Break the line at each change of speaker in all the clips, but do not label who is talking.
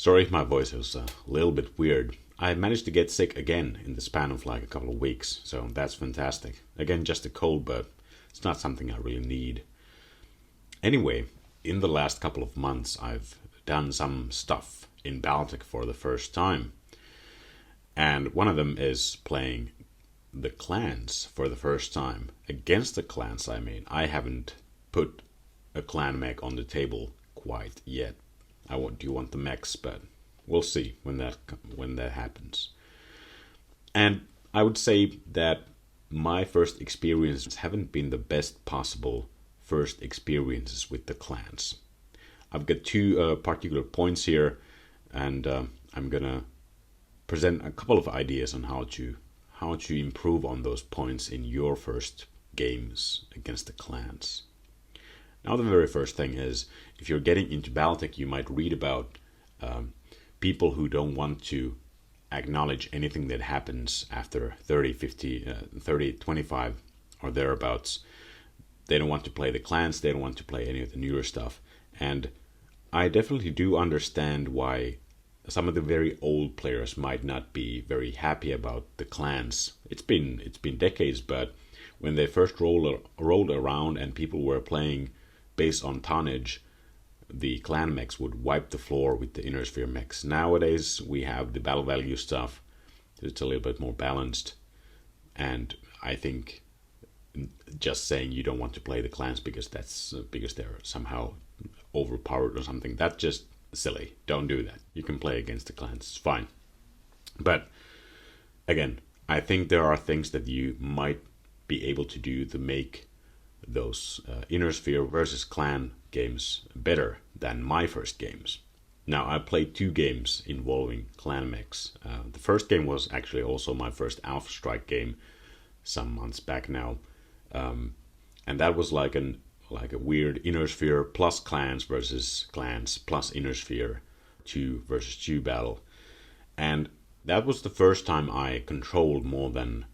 Sorry if my voice was a little bit weird. I managed to get sick again in the span of like a couple of weeks, so that's fantastic. Again, just a cold, but it's not something I really need. Anyway, in the last couple of months, I've done some stuff in BattleTech for the first time. And one of them is playing the clans for the first time. Against the clans, I mean. I haven't put a clan mech on the table quite yet. I do want the mechs, but we'll see when that happens. And I would say that my first experiences haven't been the best possible first experiences with the clans. I've got two particular points here, and I'm gonna present a couple of ideas on how to improve on those points in your first games against the clans. Now, the very first thing is, if you're getting into BattleTech, you might read about people who don't want to acknowledge anything that happens after 30, 50, 30, 25 or thereabouts. They don't want to play the clans, they don't want to play any of the newer stuff. And I definitely do understand why some of the very old players might not be very happy about the clans. It's been decades, but when they first rolled around and people were playing based on tonnage, the clan mechs would wipe the floor with the inner sphere mechs. Nowadays we have the battle value stuff. It's a little bit more balanced, and I think just saying you don't want to play the clans because they're somehow overpowered or something, that's just silly. Don't do that. You can play against the clans, it's fine. But again, I think there are things that you might be able to do to make those inner sphere versus clan games better than my first games. Now, I played 2 games involving clan mechs. The first game was actually also my first Alpha Strike game some months back now, and that was like a weird inner sphere plus clans versus clans plus inner sphere 2 versus 2 battle, and that was the first time I controlled more than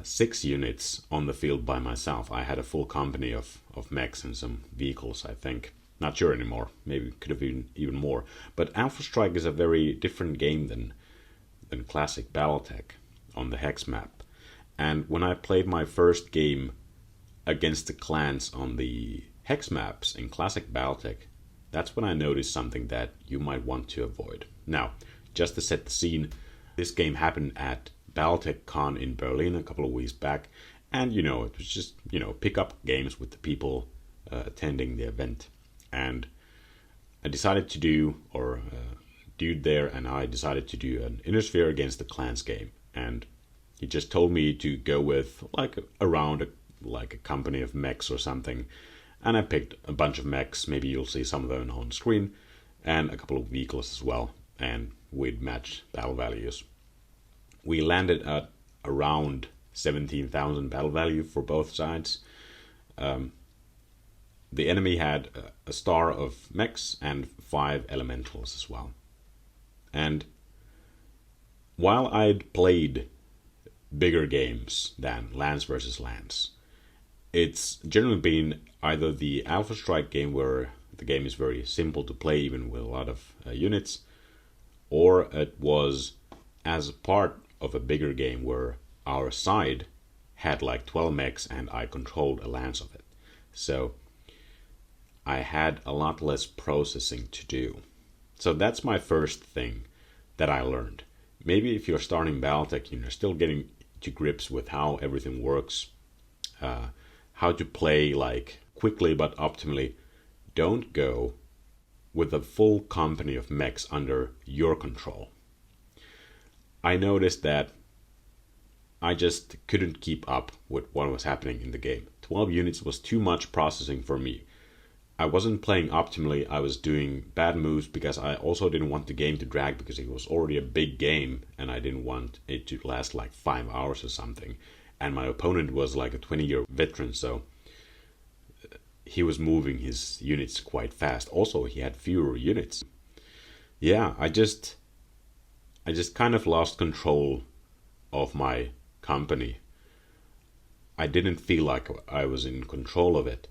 6 units on the field by myself. I had a full company of mechs and some vehicles, I think. Not sure anymore. Maybe it could have been even more. But Alpha Strike is a very different game than classic BattleTech on the Hex map. And when I played my first game against the clans on the Hex maps in classic BattleTech, that's when I noticed something that you might want to avoid. Now, just to set the scene, this game happened at BattleTech Con in Berlin a couple of weeks back, and it was just pick up games with the people attending the event. And I decided to dude there and I decided to do an inner sphere against the clans game, and he just told me to go with like a company of mechs or something, and I picked a bunch of mechs. Maybe you'll see some of them on screen, and a couple of vehicles as well, and we'd match battle values. We landed at around 17,000 battle value for both sides. The enemy had a star of mechs and 5 elementals as well. And while I'd played bigger games than Lands versus Lands, it's generally been either the Alpha Strike game, where the game is very simple to play even with a lot of units, or it was as part of a bigger game where our side had like 12 mechs and I controlled a lance of it. So I had a lot less processing to do. So that's my first thing that I learned. Maybe if you're starting BattleTech, you're still getting to grips with how everything works, how to play like quickly but optimally. Don't go with a full company of mechs under your control. I noticed that I just couldn't keep up with what was happening in the game. 12 units was too much processing for me. I wasn't playing optimally. I was doing bad moves because I also didn't want the game to drag, because it was already a big game and I didn't want it to last like 5 hours or something. And my opponent was like a 20-year veteran, so he was moving his units quite fast. Also, he had fewer units. Yeah, I just kind of lost control of my company. I didn't feel like I was in control of it.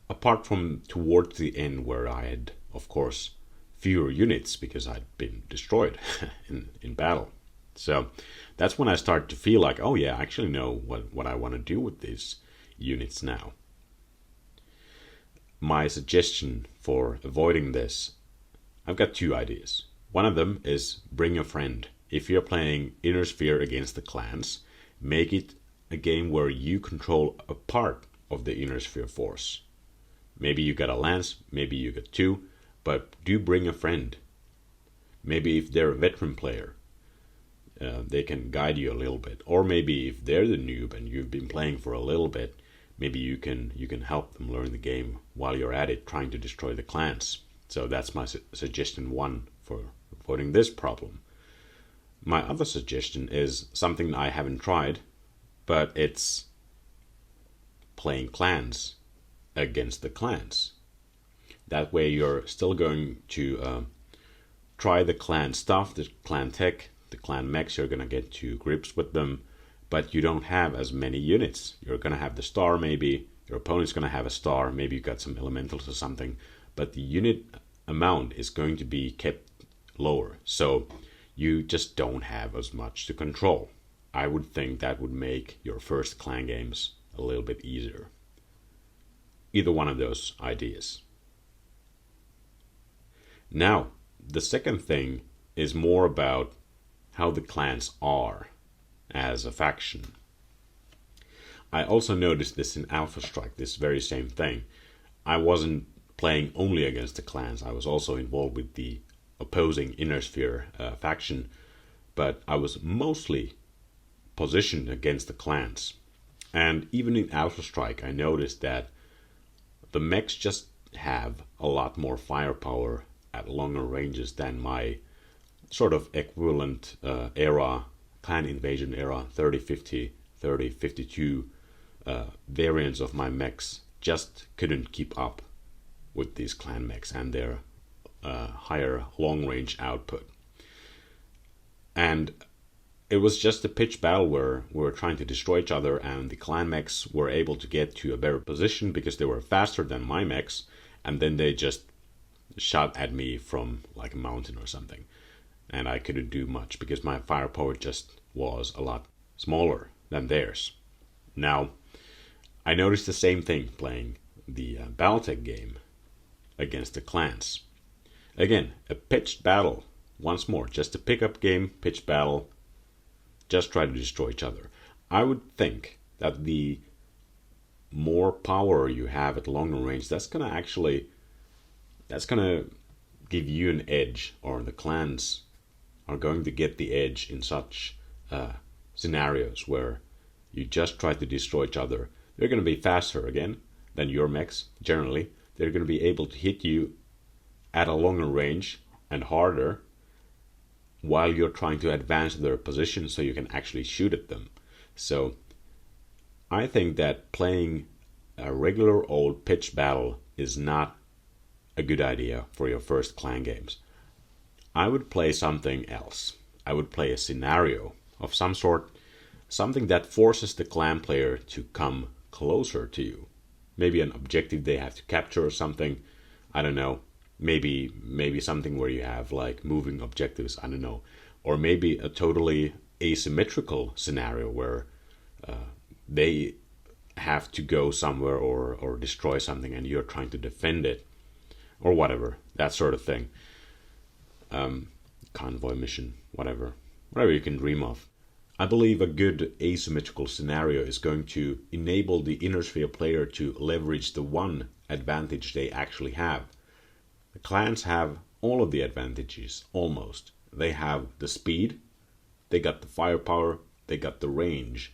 Apart from towards the end, where I had, of course, fewer units because I'd been destroyed in battle. So that's when I start to feel like, oh yeah, I actually know what I want to do with these units now. My suggestion for avoiding this, I've got two ideas. One of them is bring a friend. If you're playing Inner Sphere against the clans, make it a game where you control a part of the Inner Sphere force. Maybe you got a lance, maybe you got two, but do bring a friend. Maybe if they're a veteran player, they can guide you a little bit. Or maybe if they're the noob and you've been playing for a little bit, maybe you can help them learn the game while you're at it, trying to destroy the clans. So that's my suggestion one for avoiding this problem. My other suggestion is something I haven't tried, but it's playing clans against the clans. That way you're still going to try the clan stuff, the clan tech, the clan mechs, you're going to get to grips with them, but you don't have as many units. You're going to have the star maybe, your opponent's going to have a star, maybe you got some elementals or something, but the unit amount is going to be kept lower. So you just don't have as much to control. I would think that would make your first clan games a little bit easier. Either one of those ideas. Now, the second thing is more about how the clans are as a faction. I also noticed this in Alpha Strike, this very same thing. I wasn't playing only against the clans, I was also involved with the opposing Inner Sphere faction, but I was mostly positioned against the clans. And even in Alpha Strike, I noticed that the mechs just have a lot more firepower at longer ranges than my sort of equivalent era, clan invasion era, 3050, 3052 variants of my mechs just couldn't keep up with these clan mechs and their higher long range output. And it was just a pitched battle where we were trying to destroy each other, and the clan mechs were able to get to a better position because they were faster than my mechs, and then they just shot at me from like a mountain or something. And I couldn't do much because my firepower just was a lot smaller than theirs. Now, I noticed the same thing playing the BattleTech game against the clans. Again, a pitched battle. Once more, just a pickup game, pitched battle. Just try to destroy each other. I would think that the more power you have at longer range, that's gonna give you an edge, or the clans are going to get the edge in such scenarios where you just try to destroy each other. They're going to be faster again than your mechs generally. They're going to be able to hit you at a longer range and harder while you're trying to advance their position so you can actually shoot at them. So I think that playing a regular old pitched battle is not a good idea for your first clan games. I would play something else. I would play a scenario of some sort, something that forces the clan player to come closer to you. Maybe an objective they have to capture or something. I don't know. Maybe something where you have like moving objectives. I don't know. Or maybe a totally asymmetrical scenario where they have to go somewhere or destroy something and you're trying to defend it. Or whatever. That sort of thing. Convoy mission. Whatever you can dream of. I believe a good asymmetrical scenario is going to enable the Inner Sphere player to leverage the one advantage they actually have. The clans have all of the advantages, almost. They have the speed, they got the firepower, they got the range.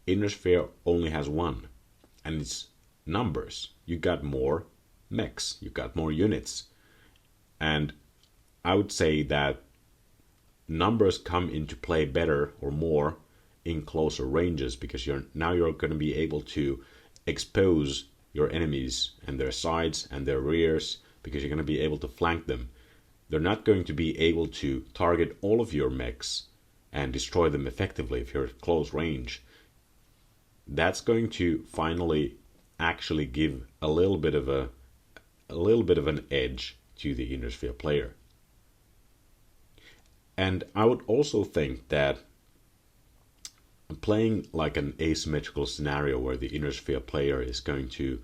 Inner Sphere only has one, and it's numbers. You got more mechs, you got more units. And I would say that numbers come into play better or more in closer ranges because you're going to be able to expose your enemies and their sides and their rears because you're going to be able to flank them. They're not going to be able to target all of your mechs and destroy them effectively if you're at close range. That's going to finally actually give a little bit of an edge to the inner sphere player. And I would also think that playing like an asymmetrical scenario where the inner sphere player is going to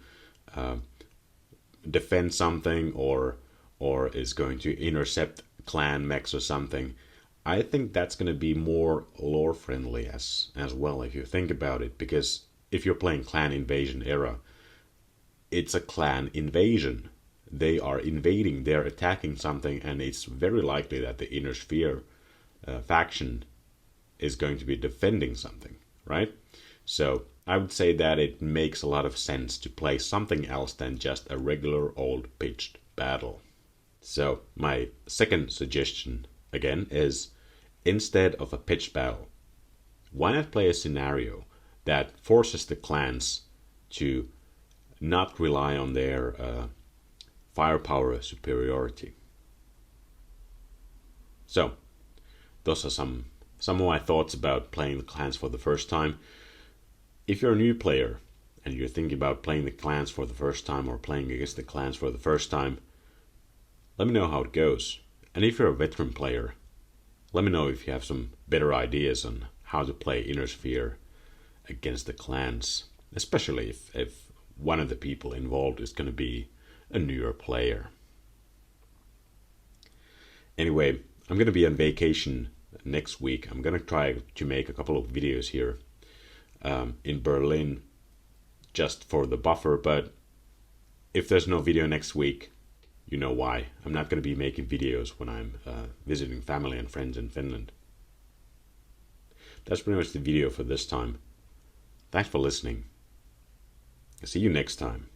defend something or is going to intercept clan mechs or something, I think that's going to be more lore friendly as well if you think about it, because if you're playing clan invasion era, it's a clan invasion. They are invading, they're attacking something, and it's very likely that the inner sphere faction is going to be defending something, right? So I would say that it makes a lot of sense to play something else than just a regular old pitched battle. So my second suggestion again is, instead of a pitched battle, why not play a scenario that forces the clans to not rely on their firepower superiority? So those are some of my thoughts about playing the clans for the first time. If you're a new player and you're thinking about playing the clans for the first time or playing against the clans for the first time, let me know how it goes. And if you're a veteran player, let me know if you have some better ideas on how to play Inner Sphere against the clans, especially if one of the people involved is going to be a newer player. Anyway, I'm going to be on vacation next week. I'm going to try to make a couple of videos here in Berlin just for the buffer, but if there's no video next week, you know why. I'm not going to be making videos when I'm visiting family and friends in Finland. That's pretty much the video for this time. Thanks for listening. See you next time.